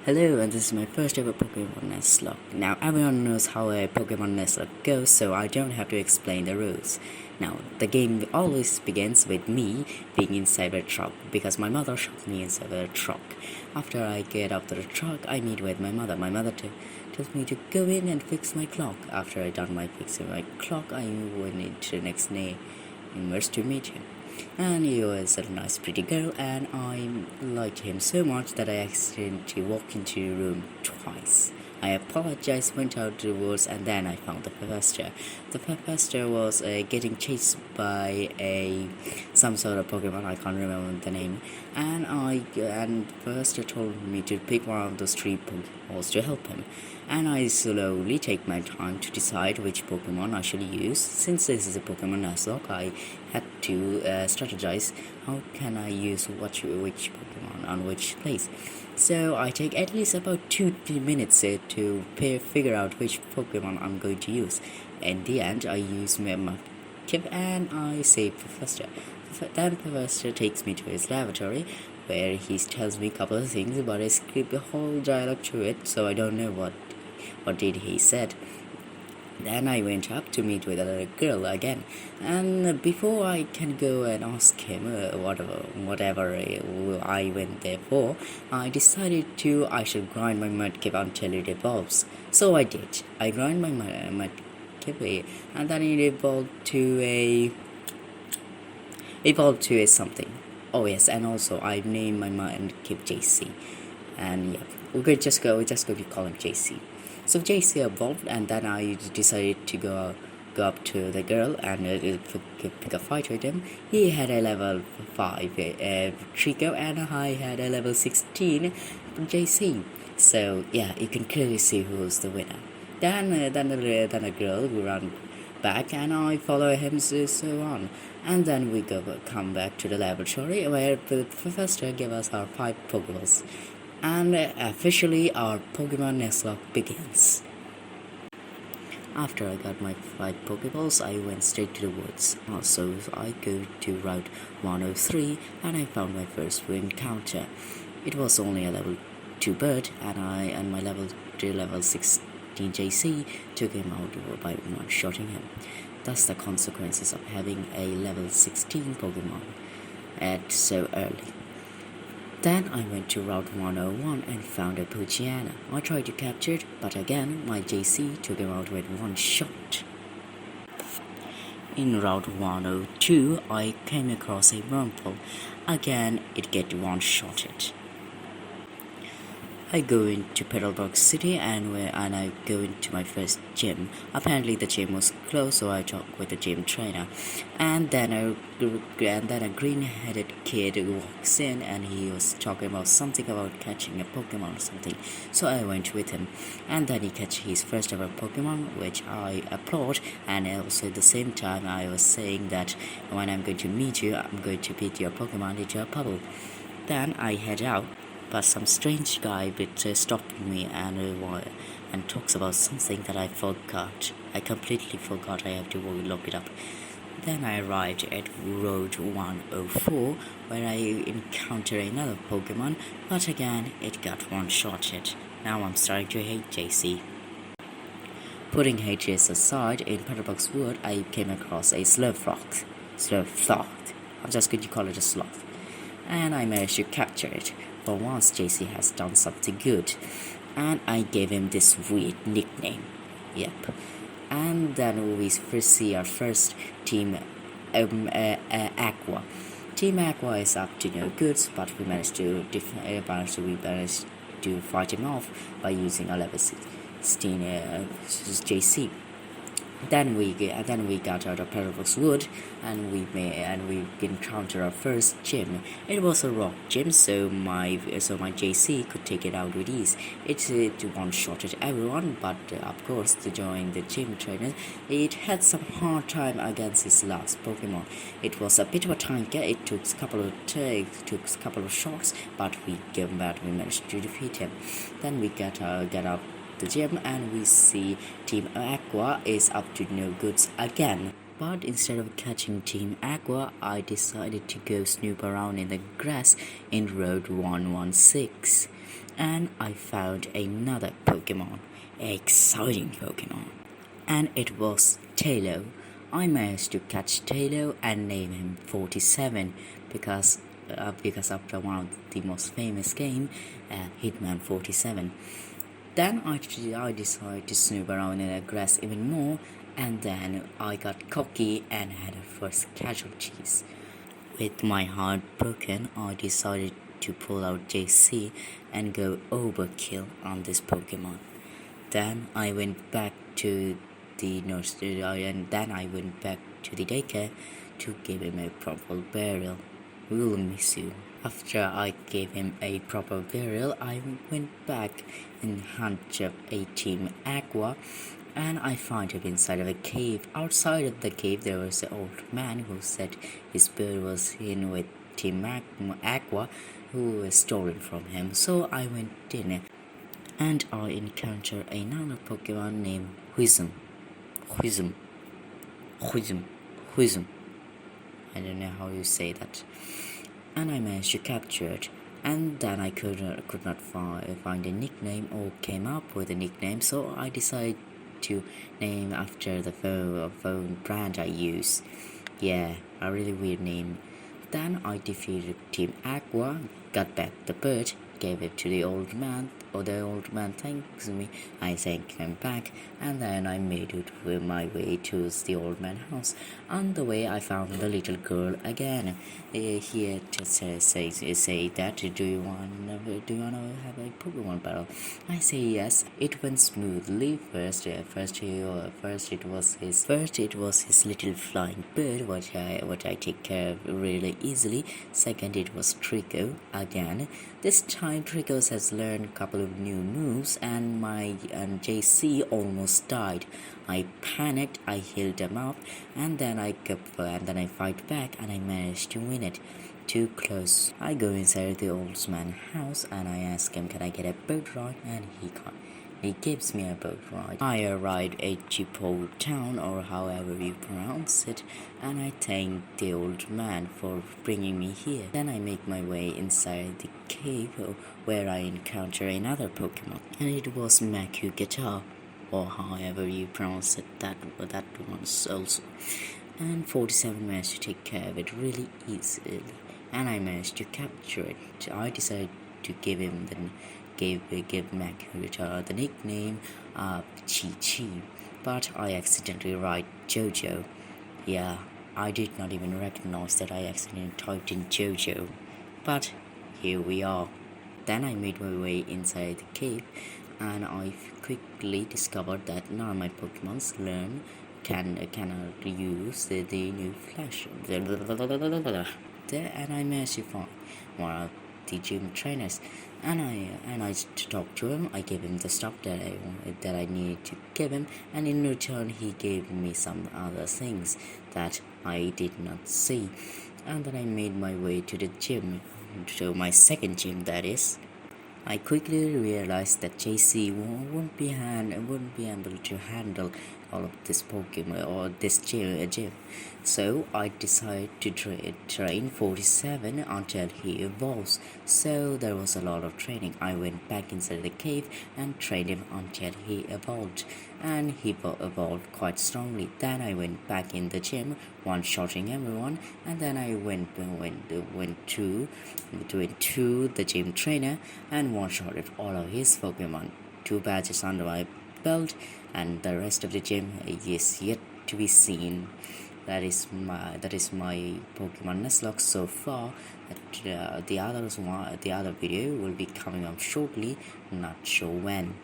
Hello, and this is my first ever Pokemon Nuzlocke. Now, everyone knows how a Pokemon Nuzlocke goes, so I don't have to explain the rules. Now, the game always begins with me being inside a truck because my mother shot me inside a truck. After I get out of the truck, I meet with my mother. My mother tells me to go in and fix my clock. After I done my fixing my clock, I went into the next neighbors to meet him. And he was a nice pretty girl, and I liked him so much that I accidentally walked into the room twice. I apologized, went out the woods, and then I found the professor. The professor was getting chased by some sort of Pokemon. I can't remember the name. And the professor told me to pick one of those three Pokeballs to help him. And I slowly take my time to decide which Pokemon I should use. Since this is a Pokemon Nuzlocke, I had to strategize how can I use which Pokemon on which place. So I take at least about 2-3 minutes to figure out which Pokemon I'm going to use. In the end, I use my Kip and I save Professor. Then Professor takes me to his laboratory where he tells me a couple of things, but I skip the whole dialogue to it, so I don't know what did he said. Then I went up to meet with another girl again, and before I can go and ask him whatever I went there for, I decided I should grind my mudkip until it evolves. So I did. I grind my mudkip, and then it evolved to a something. Oh yes, and also I named my mudkip JC, and yeah, we're just going to call him JC. So JC evolved, and then I decided to go up to the girl and pick a fight with him. He had a level 5 Trico, and I had a level 16 JC. So yeah, you can clearly see who's the winner. Then a girl who ran back, and I follow him so on. And then we come back to the laboratory where the professor gave us our 5 Pokeballs. And officially our Pokemon Nuzlocke begins. After I got my 5 Pokeballs, I went straight to the woods. Also, I go to Route 103 and I found my first encounter. It was only a level 2 bird, and my level 16 JC took him out by one-shotting him. Thus the consequences of having a level 16 Pokemon at so early. Then I went to Route 101 and found a Poochyena. I tried to capture it, but again my JC took him out with one shot. In Route 102, I came across a Wurmple. Again, it get one-shotted. I go into Petalburg City and I go into my first gym. Apparently the gym was closed, so I talked with the gym trainer. And then a green-headed kid walks in, and he was talking about something about catching a Pokemon or something. So I went with him, and then he catch his first ever Pokemon, which I applaud. And also at the same time I was saying that when I'm going to meet you, I'm going to beat your Pokemon into a puddle. Then I head out, but some strange guy stopped me and talks about something that I forgot. I completely forgot. I have to look it up. Then I arrived at Road 104, where I encounter another Pokemon, but again it got one-shotted. Now I'm starting to hate JC. Putting HJS aside, in Petalburg's Wood I came across a Slurfrock. I'm just going to call it a sloth. And I managed to capture it. For once, JC has done something good, and I gave him this weird nickname. Yep. And then we first see our first team, Aqua. Team Aqua is up to no goods, but we managed to fight him off by using our level 16 JC. Then we got out of Petalburg's Wood, and we encountered our first gym. It was a rock gym, so my JC could take it out with ease. It one-shotted everyone, but of course, to join the gym trainer, it had some hard time against his last Pokemon. It was a bit of a tanker. It took a couple of shots, but we managed to defeat him. Then we get up the gym, and we see Team Aqua is up to no goods again. But instead of catching Team Aqua, I decided to go snoop around in the grass in Road 116. and I found another Pokemon, exciting Pokemon, and it was Tailo. I managed to catch Tailo and name him 47 because after one of the most famous game, Hitman 47. Then I decided to snoop around in the grass even more, and then I got cocky and had a first casualties. With my heart broken, I decided to pull out JC and go overkill on this Pokemon. Then I went back to the nursery and then I went back to the daycare to give him a proper burial. We'll miss you. After I gave him a proper burial, I went back and hunted a Team Aqua, and I found him inside of a cave. Outside of the cave, there was an old man who said his bird was in with Team Aqua, who was stolen from him. So I went in, and I encountered another Pokemon named Whizum. Whizum. Whizum. Whizum. I don't know how you say that. And I managed to capture it. And then I could not find a nickname or came up with a nickname, so I decided to name after the phone brand I use. Yeah, a really weird name. Then I defeated Team Aqua, got back the bird, gave it to the old man, or the old man thanks me. I thanked him back, and then I made it my way to the old man's house. On the way, I found the little girl again. He just say that do you want to have a Pokemon battle? I say yes. It went smoothly. First it was his little flying bird, which I take care of really easily. Second, it was Trico again. This time, Trico has learned a couple of new moves, and my JC almost died. I panicked, I healed him up, and then I fight back, and I managed to win it. Too close. I go inside the old man's house, and I ask him, "Can I get a boat ride?" And he can't. He gives me a boat ride. I arrived at Chipo town, or however you pronounce it, and I thank the old man for bringing me here. Then I make my way inside the cave where I encounter another Pokemon, and it was Maku Guitar, or however you pronounce it, that one's also. And 47 managed to take care of it really easily, and I managed to capture it. I decided to give Mac the nickname Chi Chi, but I accidentally write Jojo. Yeah, I did not even recognize that I accidentally typed in Jojo, but here we are. Then I made my way inside the cave, and I quickly discovered that none of my Pokemons cannot use the new flash. And I managed to find one of the gym trainers, and I talked to him. I gave him the stuff that I needed to give him, and in return he gave me some other things that I did not see. And then I made my way to the gym, to my second gym, that is. I quickly realized that JC wouldn't be able to handle all of this Pokemon or this gym. So I decided to train 47 until he evolves. So there was a lot of training. I went back inside the cave and trained him until he evolved, and he evolved quite strongly. Then I went back in the gym, one-shotting everyone, and then I went to the gym trainer and one-shotted all of his Pokemon. 2 badges under my belt, and the rest of the gym is yet to be seen. That is my Pokemon Nuzlocke so far. The other video will be coming up shortly, not sure when.